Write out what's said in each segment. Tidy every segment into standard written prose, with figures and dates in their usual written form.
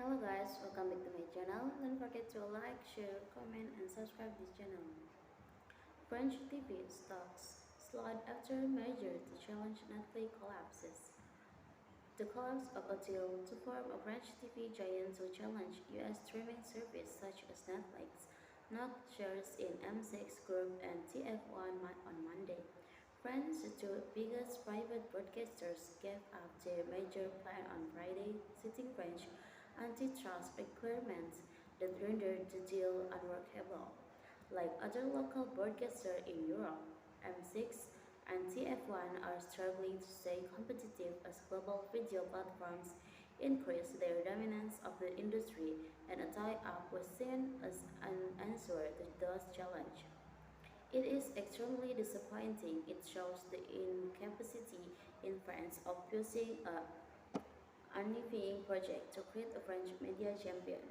Hello guys, welcome back to my channel. Don't forget to like, share, comment and subscribe this channel. French TV stocks slide after merger to challenge Netflix collapses. The collapse of a deal to form a French TV giant to challenge US streaming service such as Netflix knocked shares in M6 Group and TF1 on Monday. France's two biggest private broadcasters gave up their major plan on Friday, citing French antitrust requirements that rendered the deal unworkable. Like other local broadcasters in Europe, M6 and TF1 are struggling to stay competitive as global video platforms increase their dominance of the industry, and a tie-up was seen as an answer to those challenges. It is extremely disappointing. It shows the incapacity in France of pushing a unifying project to create a French media champion,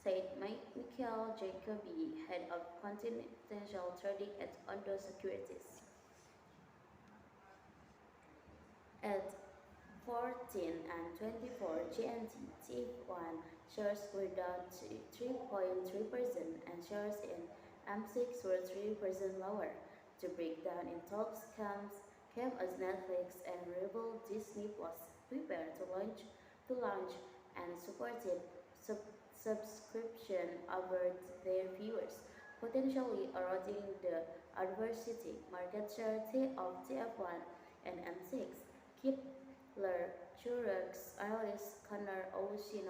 said Michael Jacobi, head of continental trading at Ondo Securities. At 14 and 24 GMT, T1 shares were down to 3.3% and shares in M6 were 3% lower. The breakdown in top scams came as Netflix and rival Disney Plus prepared to launch and supported subscription over their viewers, potentially eroding the adversity market share of TF1 and M6. Kepler Church's Alice Connor Oshie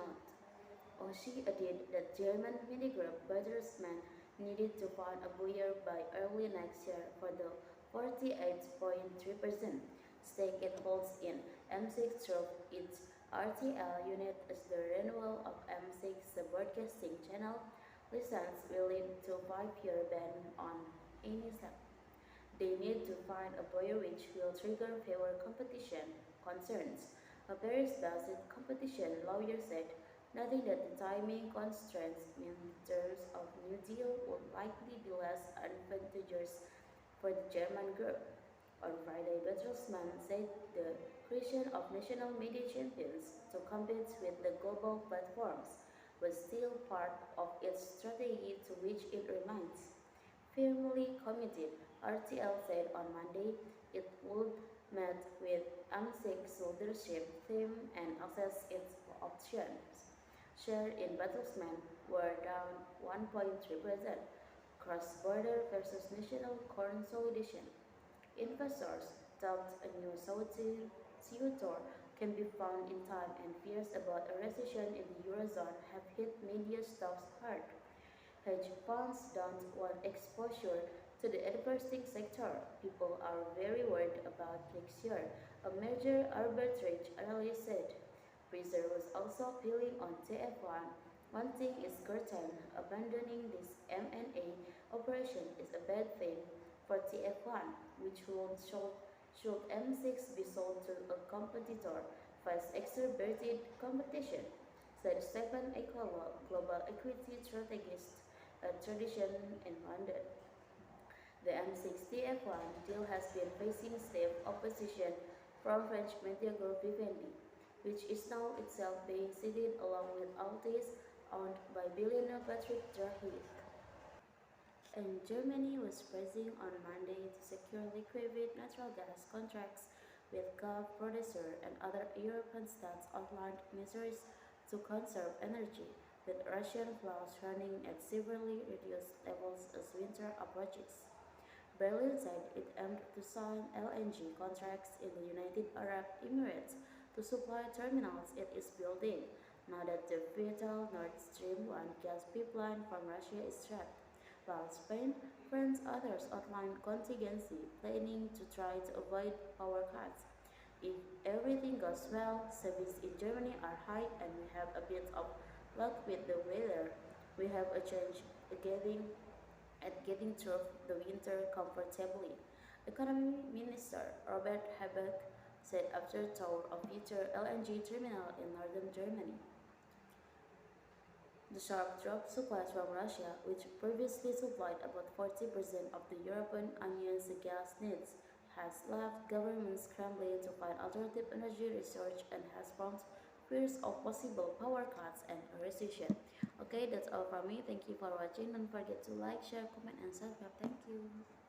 added that German mini group Bertelsmann needed to find a buyer by early next year for the 48.3% stake it holds in M6 through its RTL unit as the renewal of M6 broadcasting channel license will lead to a 5-year ban on any sub. They need to find a buyer which will trigger fewer competition concerns. A Paris-based competition lawyer said, noting that the timing constraints in terms of New Deal would likely be less advantageous for the German group. On Friday, Bertelsmann said the creation of national media champions to compete with the global platforms was still part of its strategy to which it remains firmly committed. RTL said on Monday it would meet with M6 leadership team and assess its options. Shares in Bertelsmann were down 1.3%. Cross-border versus national consolidation. Investors doubt a new suitor can be found in time, and fears about a recession in the Eurozone have hit media stocks hard. Hedge funds don't want exposure to the advertising sector. People are very worried about next year, a major arbitrage analyst said. Breezer was also appealing on TF1. One thing is certain, abandoning this M&A operation is a bad thing for TF1, which would should M6 be sold to a competitor, face exacerbated competition, said Stephen Equala, global equity strategist at Tradition in London. The M6 TF1 deal has been facing stiff opposition from French media group Vivendi, which is now itself being seeded along with Altis, owned by billionaire Patrick Drahi. And Germany was pressing on Monday to secure liquefied natural gas contracts with Gulf producers, and other European states outlined measures to conserve energy, with Russian flows running at severely reduced levels as winter approaches. Berlin said it aimed to sign LNG contracts in the United Arab Emirates to supply terminals it is building, now that the vital Nord Stream 1 gas pipeline from Russia is trapped, while Spain, France, and others outlined contingency planning to try to avoid power cuts. If everything goes well, savings in Germany are high and we have a bit of luck with the weather. We have a chance getting through the winter comfortably, Economy Minister Robert Habeck said after a tour of future LNG terminal in northern Germany. The sharp drop supplies from Russia, which previously supplied about 40% of the European Union's gas needs, has left governments scrambling to find alternative energy research and has prompted fears of possible power cuts and a recession. Okay, that's all from me. Thank you for watching. Don't forget to like, share, comment, and subscribe. Thank you.